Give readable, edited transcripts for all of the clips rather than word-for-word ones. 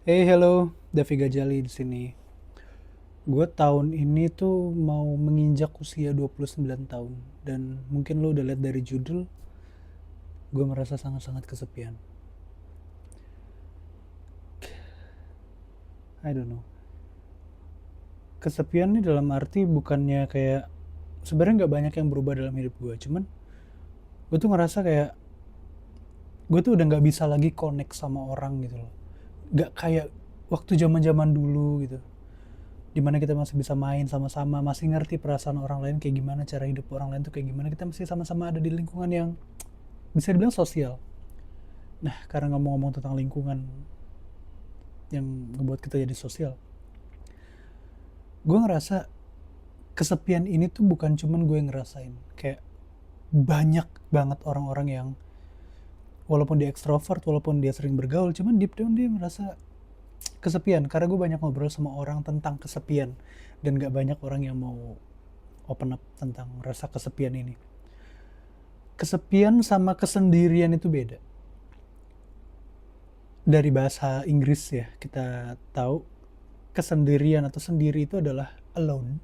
Hey, hello, Davi Gajali di sini. Gue tahun ini tuh mau menginjak usia 29 tahun dan mungkin lo udah lihat dari judul, gue merasa sangat-sangat kesepian. I don't know. Kesepian nih dalam arti bukannya kayak sebenarnya nggak banyak yang berubah dalam hidup gue, cuman gue tuh ngerasa kayak gue tuh udah nggak bisa lagi connect sama orang gitu loh. Nggak kayak waktu zaman-zaman dulu gitu. Dimana kita masih bisa main sama-sama, masih ngerti perasaan orang lain kayak gimana, cara hidup orang lain tuh kayak gimana, kita masih sama-sama ada di lingkungan yang bisa dibilang sosial. Nah, karena ngomong-ngomong tentang lingkungan yang ngebuat kita jadi sosial, gue ngerasa kesepian ini tuh bukan cuman gue yang ngerasain. Kayak banyak banget orang-orang yang walaupun dia ekstrovert, walaupun dia sering bergaul, cuman deep down dia merasa kesepian. Karena gue banyak ngobrol sama orang tentang kesepian. Dan gak banyak orang yang mau open up tentang rasa kesepian ini. Kesepian sama kesendirian itu beda. Dari bahasa Inggris ya, kita tahu kesendirian atau sendiri itu adalah alone.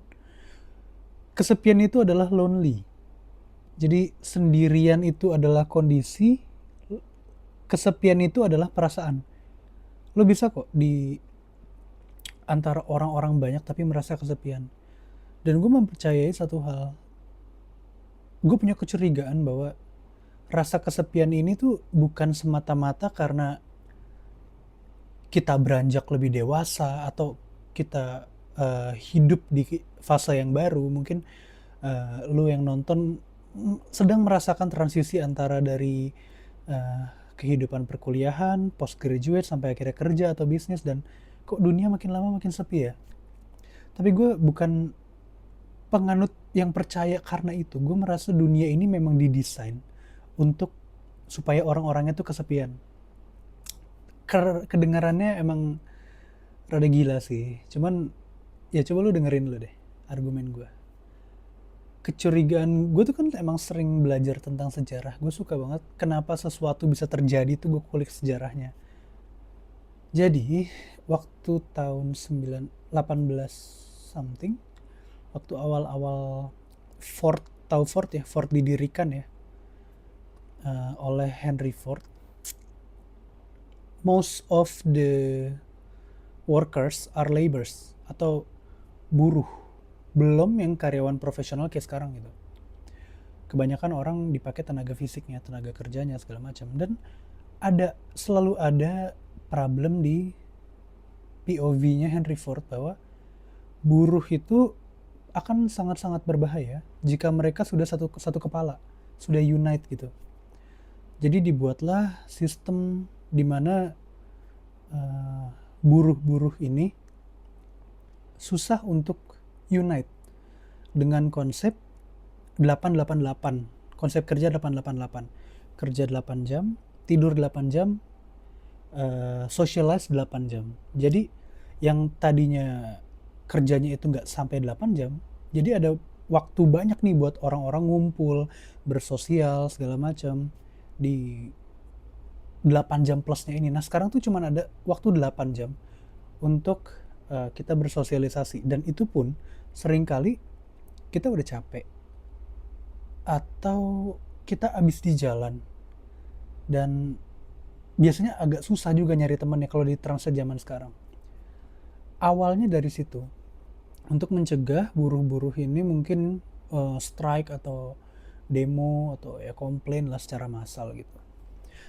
Kesepian itu adalah lonely. Jadi sendirian itu adalah kondisi, kesepian itu adalah perasaan. Lo bisa kok di antara orang-orang banyak tapi merasa kesepian. Dan gue mempercayai satu hal, gue punya kecurigaan bahwa rasa kesepian ini tuh bukan semata-mata karena kita beranjak lebih dewasa atau kita hidup di fase yang baru. Mungkin lu yang nonton sedang merasakan transisi antara dari uh, kehidupan perkuliahan, postgraduate sampai akhirnya kerja atau bisnis, dan kok dunia makin lama makin sepi ya. Tapi gue bukan penganut yang percaya karena itu. Gue merasa dunia ini memang didesain untuk supaya orang-orangnya tuh kesepian. Kedengarannya emang rada gila sih. Cuman ya coba lu dengerin lu deh argumen gue. Kecurigaan gue tuh kan emang sering belajar tentang sejarah. Gue suka banget kenapa sesuatu bisa terjadi tuh gue kulik sejarahnya. Jadi waktu tahun 18 something, waktu awal-awal Ford, tahu Ford ya, Ford didirikan ya oleh Henry Ford. Most of the workers are laborers atau buruh, belum yang karyawan profesional kayak sekarang gitu. Kebanyakan orang dipakai tenaga fisiknya, tenaga kerjanya segala macam, dan selalu ada problem di POV-nya Henry Ford bahwa buruh itu akan sangat-sangat berbahaya jika mereka sudah satu kepala, sudah unite gitu. Jadi dibuatlah sistem di mana uh, buruh-buruh ini susah untuk unite dengan konsep 888. Konsep kerja 888. Kerja 8 jam, tidur 8 jam, socialize 8 jam. Jadi yang tadinya kerjanya itu nggak sampai 8 jam, jadi ada waktu banyak nih buat orang-orang ngumpul, bersosial segala macam di 8 jam plusnya ini. Nah sekarang tuh cuma ada waktu 8 jam untuk kita bersosialisasi, dan itu pun seringkali kita udah capek atau kita abis di jalan, dan biasanya agak susah juga nyari temennya kalau di transit zaman sekarang. Awalnya dari situ, untuk mencegah buruh-buruh ini mungkin strike atau demo atau ya komplain lah secara massal gitu.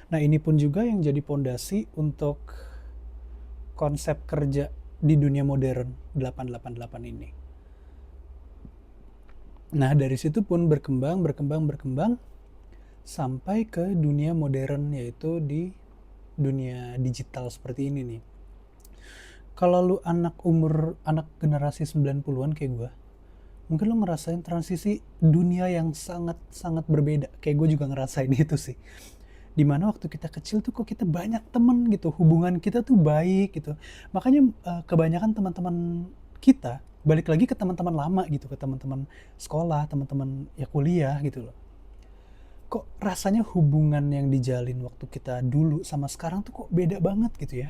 Nah ini pun juga yang jadi pondasi untuk konsep kerja di dunia modern 888 ini. Nah dari situ pun berkembang sampai ke dunia modern, yaitu di dunia digital seperti ini nih. Kalau lu anak generasi 90-an kayak gue, mungkin lu ngerasain transisi dunia yang sangat-sangat berbeda. Kayak gue juga ngerasain itu sih. Dimana waktu kita kecil tuh kok kita banyak temen gitu, hubungan kita tuh baik gitu. Makanya kebanyakan teman-teman kita balik lagi ke teman-teman lama gitu, ke teman-teman sekolah, teman-teman ya kuliah gitu loh. Kok rasanya hubungan yang dijalin waktu kita dulu sama sekarang tuh kok beda banget gitu ya.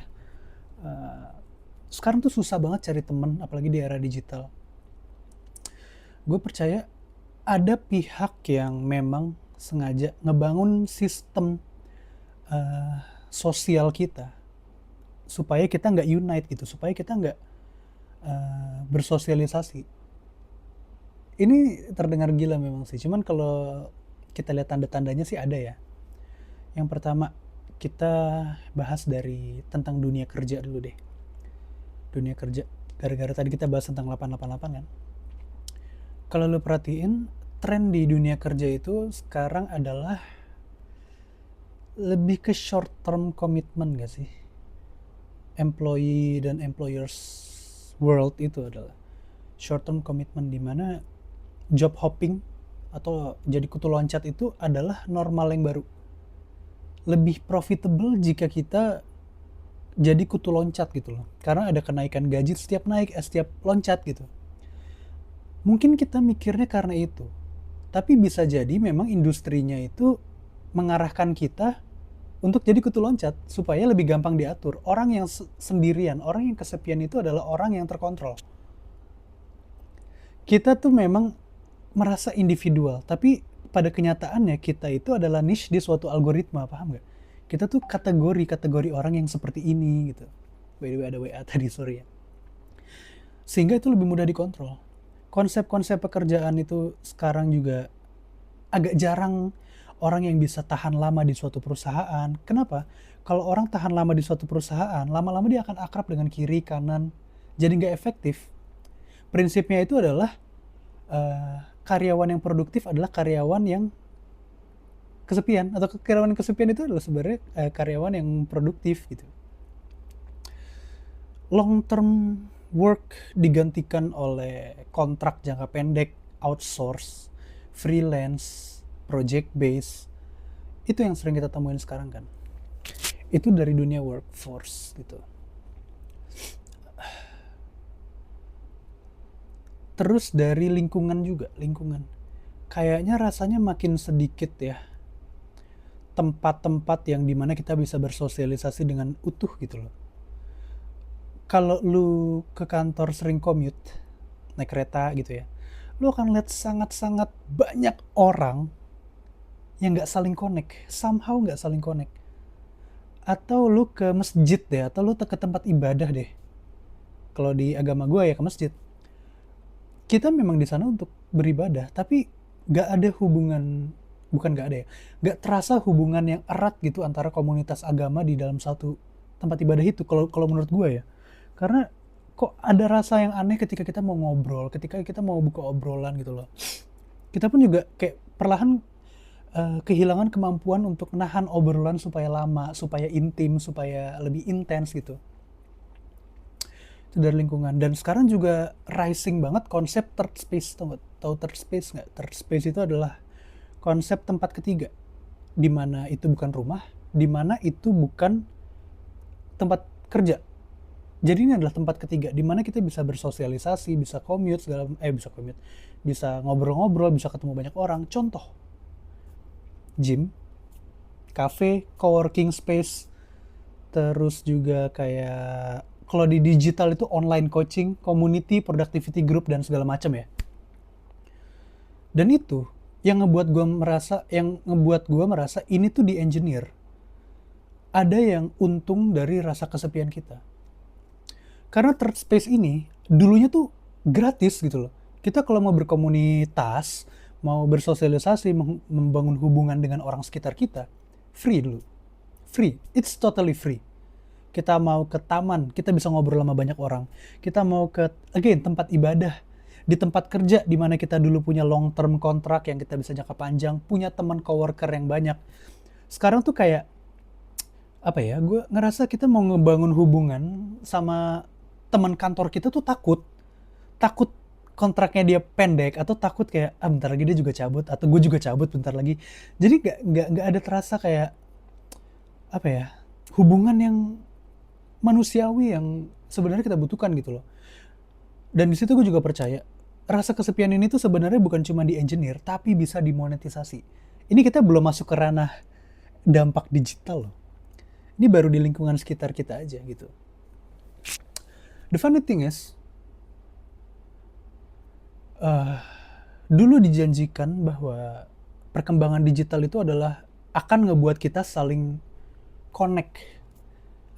Sekarang tuh susah banget cari temen, apalagi di era digital. Gue percaya ada pihak yang memang sengaja ngebangun sistem sosial kita supaya kita nggak unite gitu, supaya kita nggak bersosialisasi. Ini terdengar gila memang sih, cuman kalau kita lihat tanda-tandanya sih ada ya. Yang pertama, kita bahas dari tentang dunia kerja dulu deh. Dunia kerja, gara-gara tadi kita bahas tentang 888 kan. Kalau lo perhatiin, tren di dunia kerja itu sekarang adalah lebih ke short term commitment gak sih? Employee dan employers world itu adalah short term commitment, di mana job hopping atau jadi kutu loncat itu adalah normal yang baru. Lebih profitable jika kita jadi kutu loncat gitu loh, karena ada kenaikan gaji setiap setiap loncat gitu. Mungkin kita mikirnya karena itu, tapi bisa jadi memang industrinya itu mengarahkan kita untuk jadi kutu loncat supaya lebih gampang diatur. Orang yang sendirian, orang yang kesepian itu adalah orang yang terkontrol. Kita tuh memang merasa individual, tapi pada kenyataannya kita itu adalah niche di suatu algoritma, paham gak? Kita tuh kategori orang yang seperti ini gitu. By the way, ada WA tadi, sorry ya. Sehingga itu lebih mudah dikontrol. Konsep-konsep pekerjaan itu sekarang juga agak jarang orang yang bisa tahan lama di suatu perusahaan. Kenapa? Kalau orang tahan lama di suatu perusahaan, lama-lama dia akan akrab dengan kiri, kanan, jadi nggak efektif. Prinsipnya itu adalah karyawan yang produktif adalah karyawan yang kesepian, atau karyawan yang kesepian itu adalah sebenarnya karyawan yang produktif gitu. Long term work digantikan oleh kontrak jangka pendek, outsource, freelance, project base. Itu yang sering kita temuin sekarang kan. Itu dari dunia workforce gitu. Terus dari lingkungan juga, kayaknya rasanya makin sedikit ya tempat-tempat yang dimana kita bisa bersosialisasi dengan utuh gitu loh. Kalau lu ke kantor sering commute, naik kereta gitu ya, lu akan lihat sangat-sangat banyak orang yang gak saling connect, somehow gak saling connect. Atau lu ke masjid deh, atau lu ke tempat ibadah deh. Kalau di agama gue ya ke masjid. Kita memang di sana untuk beribadah, tapi gak ada hubungan, bukan gak ada ya, gak terasa hubungan yang erat gitu antara komunitas agama di dalam satu tempat ibadah itu, kalau menurut gue ya. Karena kok ada rasa yang aneh ketika kita mau ngobrol, ketika kita mau buka obrolan gitu loh. Kita pun juga kayak perlahan kehilangan kemampuan untuk nahan obrolan supaya lama, supaya intim, supaya lebih intens gitu. Itu dari lingkungan. Dan sekarang juga rising banget konsep third space. Tahu third space nggak? Third space itu adalah konsep tempat ketiga, di mana itu bukan rumah, di mana itu bukan tempat kerja. Jadi ini adalah tempat ketiga, di mana kita bisa bersosialisasi, bisa commute, bisa ngobrol-ngobrol, bisa ketemu banyak orang. Contoh, gym, cafe, coworking space, terus juga kayak kalau di digital itu online coaching, community, productivity group, dan segala macam ya. Dan itu yang ngebuat gue merasa ini tuh di engineer. Ada yang untung dari rasa kesepian kita. Karena third space ini dulunya tuh gratis gitu loh. Kita kalau mau berkomunitas, mau bersosialisasi, membangun hubungan dengan orang sekitar kita, free dulu. Free. It's totally free. Kita mau ke taman, kita bisa ngobrol sama banyak orang. Kita mau ke, tempat ibadah. Di tempat kerja, di mana kita dulu punya long term kontrak yang kita bisa jangka panjang, punya teman coworker yang banyak. Sekarang tuh kayak, gue ngerasa kita mau ngebangun hubungan sama teman kantor kita tuh takut kontraknya dia pendek, atau takut kayak bentar lagi dia juga cabut, atau gue juga cabut bentar lagi. Jadi nggak ada terasa kayak hubungan yang manusiawi yang sebenarnya kita butuhkan gitu loh. Dan di situ gue juga percaya rasa kesepian ini tuh sebenarnya bukan cuma di engineer, tapi bisa dimonetisasi. Ini kita belum masuk ke ranah dampak digital loh. Ini baru di lingkungan sekitar kita aja gitu. The funny thing is, uh, dulu dijanjikan bahwa perkembangan digital itu adalah akan ngebuat kita saling connect,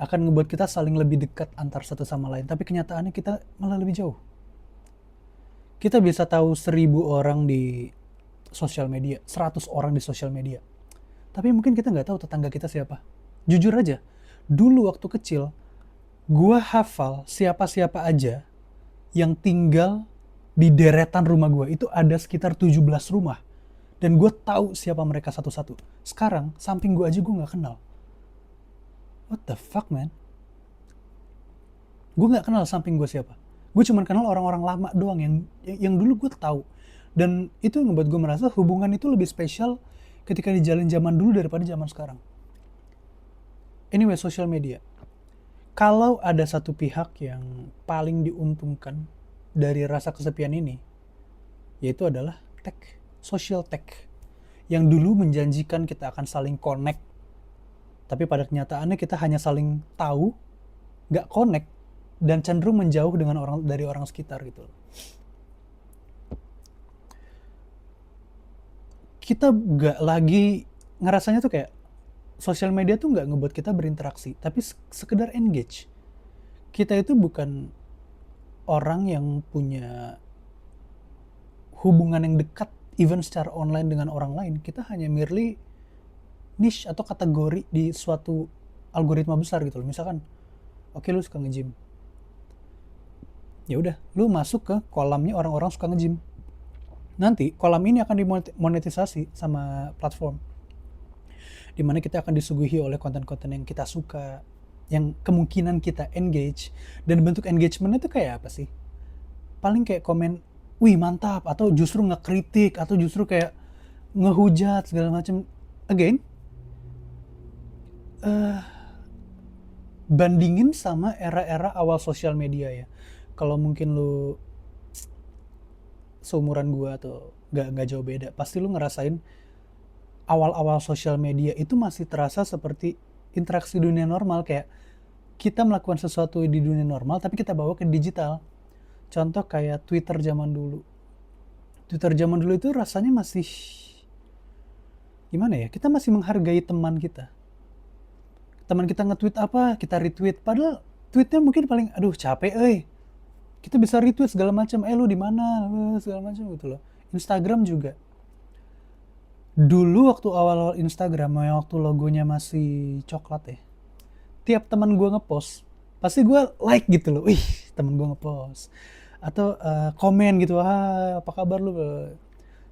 akan ngebuat kita saling lebih dekat antar satu sama lain. Tapi kenyataannya kita malah lebih jauh. Kita bisa tahu 1000 orang di sosial media, 100 orang di sosial media. Tapi mungkin kita nggak tahu tetangga kita siapa. Jujur aja, dulu waktu kecil, gua hafal siapa-siapa aja yang tinggal di deretan rumah gua. Itu ada sekitar 17 rumah. Dan gue tahu siapa mereka satu-satu. Sekarang, samping gue aja gue nggak kenal. What the fuck, man? Gue nggak kenal samping gue siapa. Gue cuma kenal orang-orang lama doang yang dulu gue tahu. Dan itu yang membuat gue merasa hubungan itu lebih spesial ketika dijalin zaman dulu daripada zaman sekarang. Anyway, social media. Kalau ada satu pihak yang paling diuntungkan dari rasa kesepian ini, yaitu adalah tech, social tech. Yang dulu menjanjikan kita akan saling connect, tapi pada kenyataannya kita hanya saling tahu, nggak connect, dan cenderung menjauh dari orang sekitar gitu. Kita nggak lagi ngerasanya tuh kayak sosial media tuh nggak ngebuat kita berinteraksi, tapi sekedar engage. Kita itu bukan orang yang punya hubungan yang dekat, even secara online dengan orang lain. Kita hanya merely niche atau kategori di suatu algoritma besar gitu loh. Misalkan, oke, lu suka nge-gym. Ya udah, lu masuk ke kolamnya orang-orang suka nge-gym. Nanti kolam ini akan dimonetisasi sama platform, dimana kita akan disuguhi oleh konten-konten yang kita suka, yang kemungkinan kita engage. Dan bentuk engagementnya itu kayak apa sih? Paling kayak komen, wih mantap, atau justru ngekritik, atau justru kayak ngehujat segala macam. Again, bandingin sama era-era awal sosial media ya. Kalau mungkin lu seumuran gua atau nggak jauh beda, pasti lu ngerasain awal-awal sosial media itu masih terasa seperti interaksi dunia normal, kayak kita melakukan sesuatu di dunia normal tapi kita bawa ke digital. Contoh kayak Twitter zaman dulu. Twitter zaman dulu itu rasanya masih gimana ya? Kita masih menghargai teman kita. Teman kita nge-tweet apa, kita retweet. Padahal tweetnya mungkin paling aduh capek Kita bisa retweet segala macam. Lu di mana? Segala macam gitu loh. Instagram juga. Dulu waktu awal-awal Instagram, waktu logonya masih coklat ya, tiap teman gue ngepost, pasti gue like gitu loh. Wih, temen gue ngepost. Atau komen gitu, apa kabar lu?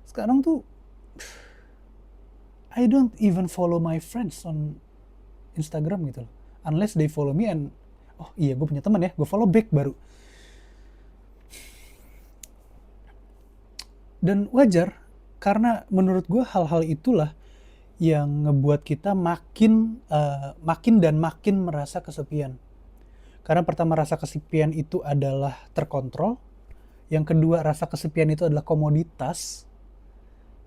Sekarang tuh, I don't even follow my friends on Instagram gitu loh. Unless they follow me and, oh iya gue punya teman ya, gue follow back baru. Dan wajar, karena menurut gue hal-hal itulah yang ngebuat kita makin dan makin merasa kesepian. Karena pertama, rasa kesepian itu adalah terkontrol. Yang kedua, rasa kesepian itu adalah komoditas.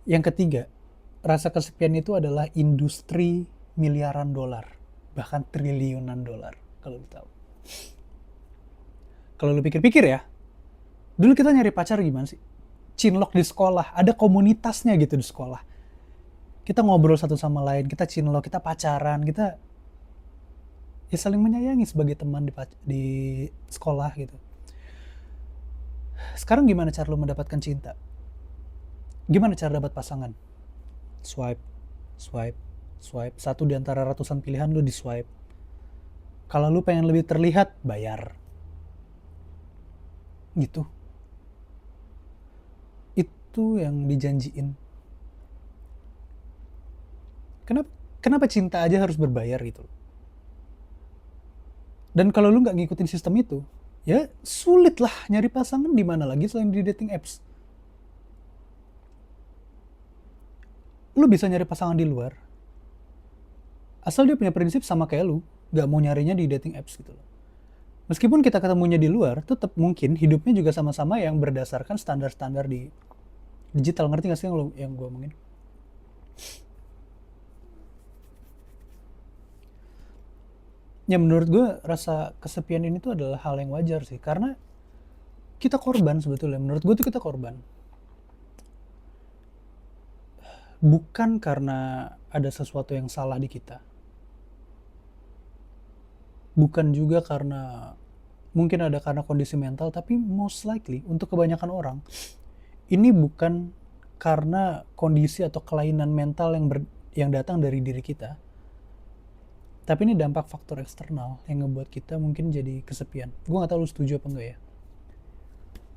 Yang ketiga, rasa kesepian itu adalah industri miliaran dolar, bahkan triliunan dolar kalau lu tahu. Kalau lu pikir-pikir ya, dulu kita nyari pacar gimana sih? Cinlok di sekolah, ada komunitasnya gitu di sekolah. Kita ngobrol satu sama lain, kita cinlok, kita pacaran, kita ya saling menyayangi sebagai teman di sekolah gitu. Sekarang gimana cara lu mendapatkan cinta? Gimana cara dapat pasangan? Swipe, swipe, swipe. Satu di antara ratusan pilihan lu di swipe. Kalau lu pengen lebih terlihat, bayar. Gitu. Itu yang dijanjiin. Kenapa cinta aja harus berbayar gitu? Dan kalau lu nggak ngikutin sistem itu, ya sulit lah nyari pasangan di mana lagi selain di dating apps. Lu bisa nyari pasangan di luar, asal dia punya prinsip sama kayak lu, nggak mau nyarinya di dating apps gitu loh. Meskipun kita ketemunya di luar, tetap mungkin hidupnya juga sama-sama yang berdasarkan standar-standar di digital. Ngerti gak sih yang gue omongin? Ya menurut gue rasa kesepian ini tuh adalah hal yang wajar sih, karena kita korban sebetulnya. Menurut gue tuh kita korban. Bukan karena ada sesuatu yang salah di kita. Bukan juga karena mungkin ada karena kondisi mental, tapi most likely untuk kebanyakan orang ini bukan karena kondisi atau kelainan mental yang datang dari diri kita, tapi ini dampak faktor eksternal yang ngebuat kita mungkin jadi kesepian. Gue nggak tahu lu setuju apa enggak ya.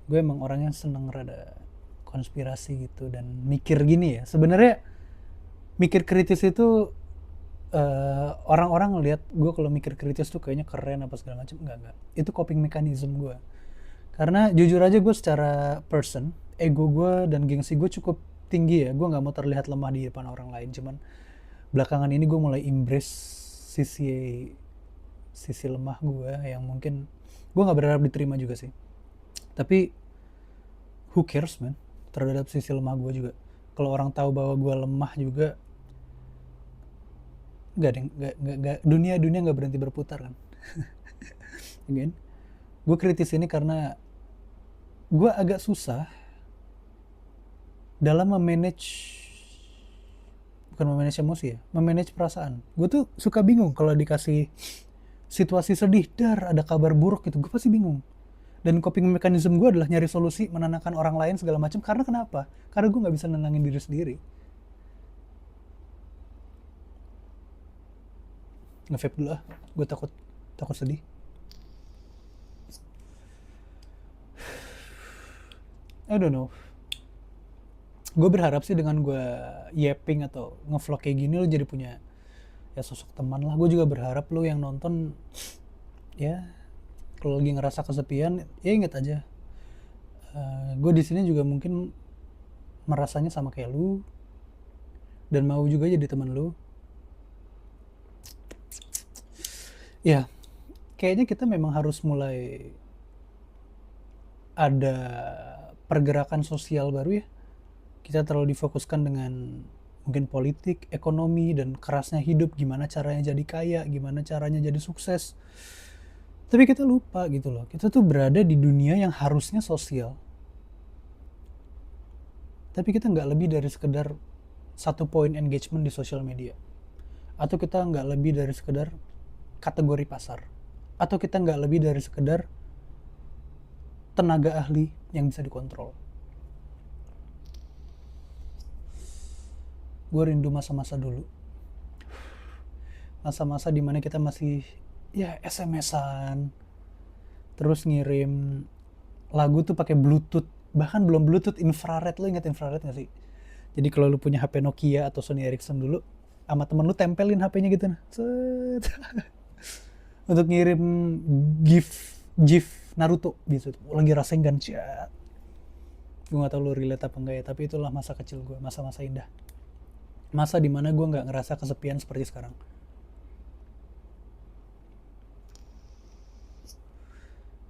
Gue emang orangnya seneng rada konspirasi gitu dan mikir gini ya. Sebenarnya mikir kritis itu orang-orang ngelihat gue kalau mikir kritis tuh kayaknya keren apa segala macam. Enggak. Itu coping mechanism gue. Karena jujur aja gue secara person, ego gue dan gengsi gue cukup tinggi ya. Gue nggak mau terlihat lemah di depan orang lain. Cuman belakangan ini gue mulai embrace sisi sisi lemah gue yang mungkin gue nggak berharap diterima juga sih. Tapi who cares man terhadap sisi lemah gue juga. Kalau orang tahu bahwa gue lemah juga, nggak dunia nggak berhenti berputar kan. Again, gue kritis ini karena gue agak susah dalam bukan memanage emosi ya, memanage perasaan. Gue tuh suka bingung kalau dikasih situasi sedih, ada kabar buruk gitu, gue pasti bingung. Dan coping mechanism gue adalah nyari solusi, menenangkan orang lain segala macam. Karena kenapa? Karena gue nggak bisa nenangin diri sendiri. Nge-vape dulu ah, gue takut sedih. I don't know. Gue berharap sih dengan gue yapping atau ngevlog kayak gini lo jadi punya ya sosok teman lah. Gue juga berharap lo yang nonton ya kalau lagi ngerasa kesepian ya inget aja, gue di sini juga mungkin merasanya sama kayak lu dan mau juga jadi teman lu. Ya kayaknya kita memang harus mulai ada pergerakan sosial baru ya. Kita terlalu difokuskan dengan mungkin politik, ekonomi, dan kerasnya hidup, gimana caranya jadi kaya, gimana caranya jadi sukses. Tapi kita lupa gitu loh, kita tuh berada di dunia yang harusnya sosial. Tapi kita nggak lebih dari sekedar satu poin engagement di sosial media. Atau kita nggak lebih dari sekedar kategori pasar. Atau kita nggak lebih dari sekedar tenaga ahli yang bisa dikontrol. Gue rindu masa-masa dulu. Masa-masa dimana kita masih ya SMS-an, terus ngirim lagu tuh pakai Bluetooth, bahkan belum Bluetooth, infrared. Lo inget infrared gak sih? Jadi kalau lu punya HP Nokia atau Sony Ericsson dulu, sama temen lu tempelin HP-nya gitu nah. Set. Untuk ngirim GIF Naruto gitu. Lagi Rasengan chat. Gue gak tau lu relate apa enggak ya, tapi itulah masa kecil gue, masa-masa indah. Masa dimana gue gak ngerasa kesepian seperti sekarang.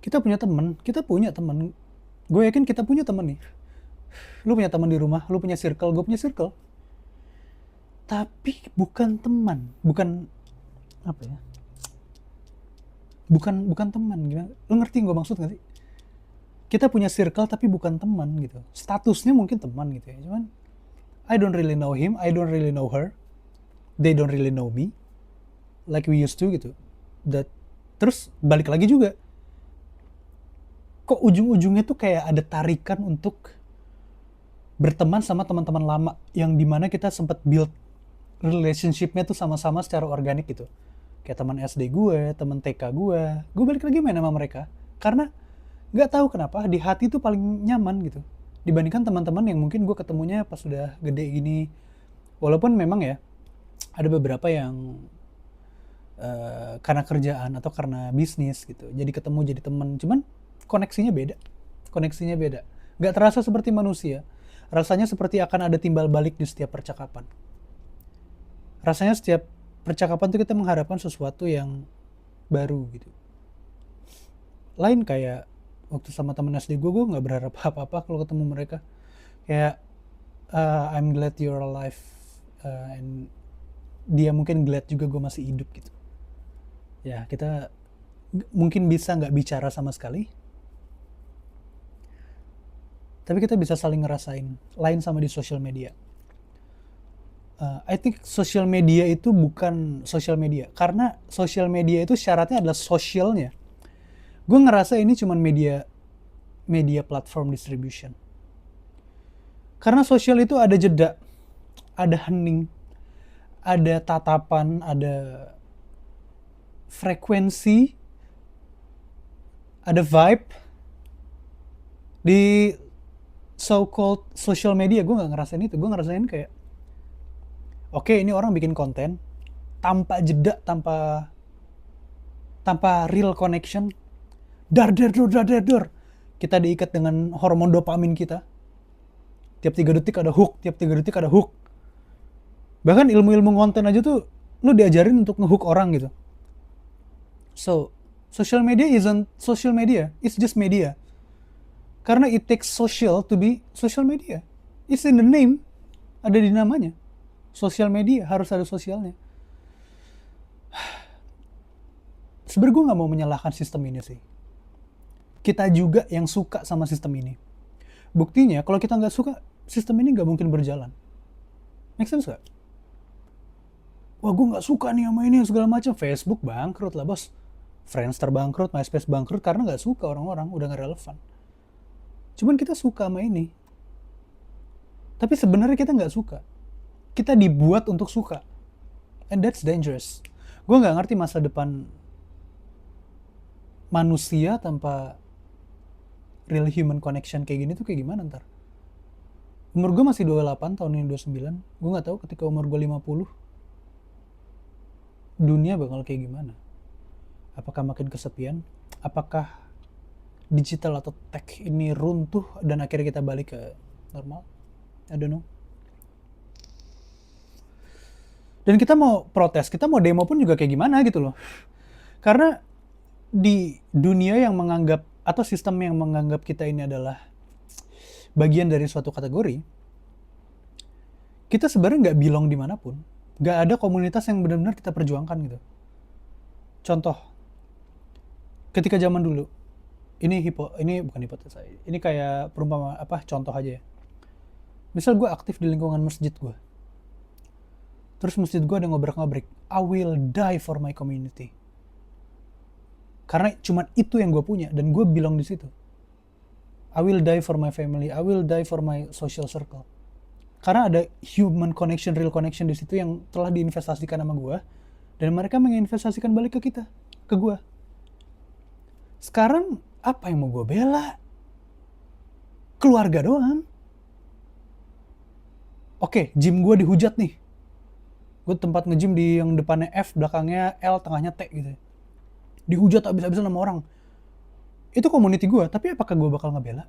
Kita punya temen. Gue yakin kita punya temen nih. Lu punya teman di rumah, lu punya circle, gue punya circle. Tapi bukan teman, bukan apa ya? Bukan teman, gimana? Lu ngerti gue maksud gak sih? Kita punya circle tapi bukan teman gitu. Statusnya mungkin teman gitu ya. Cuman I don't really know him, I don't really know her. They don't really know me like we used to gitu. Terus balik lagi juga. Kok ujung-ujungnya tuh kayak ada tarikan untuk berteman sama teman-teman lama yang dimana kita sempat build relationshipnya tuh sama-sama secara organik gitu. Kayak teman SD gue, teman TK gue balik lagi main sama mereka karena nggak tahu kenapa di hati tuh paling nyaman gitu dibandingkan teman-teman yang mungkin gue ketemunya pas sudah gede gini. Walaupun memang ya ada beberapa yang karena kerjaan atau karena bisnis gitu jadi ketemu jadi teman, cuman koneksinya beda, nggak terasa seperti manusia. Rasanya seperti akan ada timbal balik di setiap percakapan. Rasanya setiap percakapan tuh kita mengharapkan sesuatu yang baru gitu. Lain kayak waktu sama temen SD gue nggak berharap apa-apa kalau ketemu mereka. Kayak I'm glad you're alive, and dia mungkin glad juga gue masih hidup gitu. Ya kita mungkin bisa nggak bicara sama sekali, tapi kita bisa saling ngerasain. Lain sama di social media. I think social media itu bukan social media, karena social media itu syaratnya adalah sosialnya. Gue ngerasa ini cuman media platform distribution. Karena sosial itu ada jeda, ada hening, ada tatapan, ada frekuensi, ada vibe. Di so-called social media gue nggak ngerasain itu. Gue ngerasain kayak, oke, ini orang bikin konten tanpa jeda, tanpa real connection. Dar dar dar dar dar dar. Kita diikat dengan hormon dopamin kita. Tiap 3 detik ada hook, tiap 3 detik ada hook. Bahkan ilmu-ilmu konten aja tuh lu diajarin untuk ngehook orang gitu. So, social media isn't social media, it's just media. Karena it takes social to be social media. It's in the name, ada di namanya. Social media harus ada sosialnya. Sebenarnya gue nggak mau menyalahkan sistem ini sih. Kita juga yang suka sama sistem ini. Buktinya kalau kita nggak suka, sistem ini nggak mungkin berjalan. Make sense gak? Wah, gue nggak suka nih sama ini segala macam. Facebook bangkrut lah bos. Friendster bangkrut, MySpace bangkrut karena nggak suka orang-orang, udah nggak relevan. Cuman kita suka sama ini. Tapi sebenarnya kita nggak suka. Kita dibuat untuk suka. And that's dangerous. Gue nggak ngerti masa depan manusia tanpa real human connection kayak gini tuh kayak gimana ntar. Umur gue masih 28, tahun ini 29. Gue gak tahu ketika umur gue 50 dunia bakal kayak gimana. Apakah makin kesepian? Apakah digital atau tech ini runtuh dan akhirnya kita balik ke normal? I don't know. Dan kita mau protes, kita mau demo pun juga kayak gimana gitu loh. Karena di dunia yang menganggap, atau sistem yang menganggap kita ini adalah bagian dari suatu kategori, kita sebenarnya nggak belong dimanapun. Nggak ada komunitas yang benar-benar kita perjuangkan gitu. Contoh, ketika zaman dulu, ini bukan hipotesa, ini kayak perumpamaan contoh aja ya. Misal gue aktif di lingkungan masjid gue, terus masjid gue ada ngobrak-ngobrik, I will die for my community. Karena cuma itu yang gue punya dan gue belong di situ. I will die for my family, I will die for my social circle. Karena ada human connection, real connection di situ yang telah diinvestasikan sama gue, dan mereka menginvestasikan balik ke kita, ke gue. Sekarang apa yang mau gue bela? Keluarga doang. Oke, gym gue dihujat nih. Gue tempat nge-gym di yang depannya F, belakangnya L, tengahnya T gitu. Dihujat abis-abisan sama orang. Itu community gue, tapi apakah gue bakal ngebela?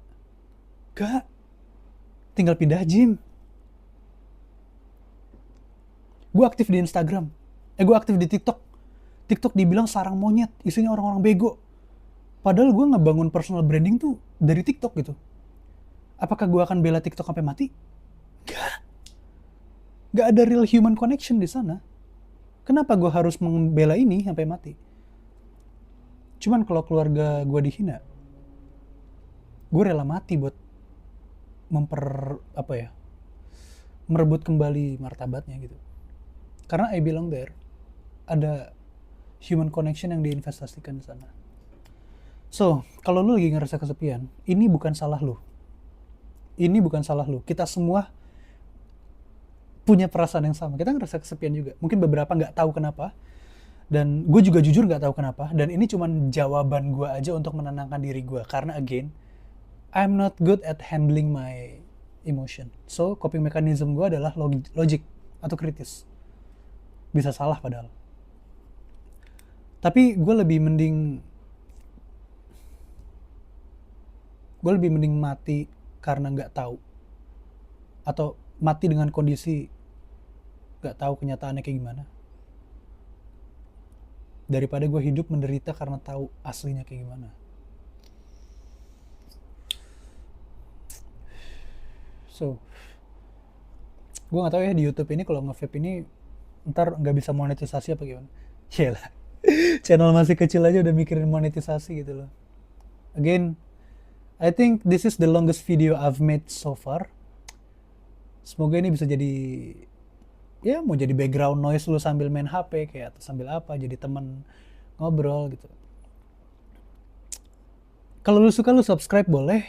Gak. Tinggal pindah gym. Gue aktif di Instagram. Gue aktif di TikTok. TikTok dibilang sarang monyet, isinya orang-orang bego. Padahal gue ngebangun personal branding tuh dari TikTok gitu. Apakah gue akan bela TikTok sampai mati? Gak. Gak ada real human connection di sana. Kenapa gue harus membela ini sampai mati? Cuman kalau keluarga gue dihina, gue rela mati buat merebut kembali martabatnya gitu. Karena I belong there. Ada human connection yang diinvestasikan di sana. So, kalau lu lagi ngerasa kesepian, ini bukan salah lu. Ini bukan salah lu. Kita semua punya perasaan yang sama. Kita ngerasa kesepian juga. Mungkin beberapa nggak tahu kenapa. Dan gue juga jujur nggak tahu kenapa. Dan ini cuman jawaban gue aja untuk menenangkan diri gue. Karena again, I'm not good at handling my emotion. So, coping mechanism gue adalah logic atau kritis. Bisa salah padahal. Tapi gue lebih mending mati karena nggak tahu, atau mati dengan kondisi nggak tahu kenyataannya kayak gimana, daripada gue hidup menderita karena tahu aslinya kayak gimana. So, gue nggak tahu ya di YouTube ini kalau nge-vape ini ntar nggak bisa monetisasi apa gimana. Yalah, Channel masih kecil aja udah mikirin monetisasi gitu loh. Again, I think this is the longest video I've made so far. Semoga ini bisa jadi, ya mau jadi background noise lu sambil main HP kayak atau sambil apa, jadi temen ngobrol gitu. Kalau lu suka lu subscribe boleh,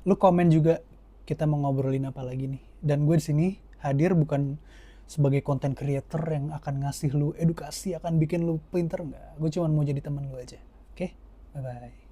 lu komen juga kita mau ngobrolin apa lagi nih. Dan gue di sini hadir bukan sebagai content creator yang akan ngasih lu edukasi, akan bikin lu pinter, enggak. Gue cuma mau jadi temen lu aja. Oke? Bye bye.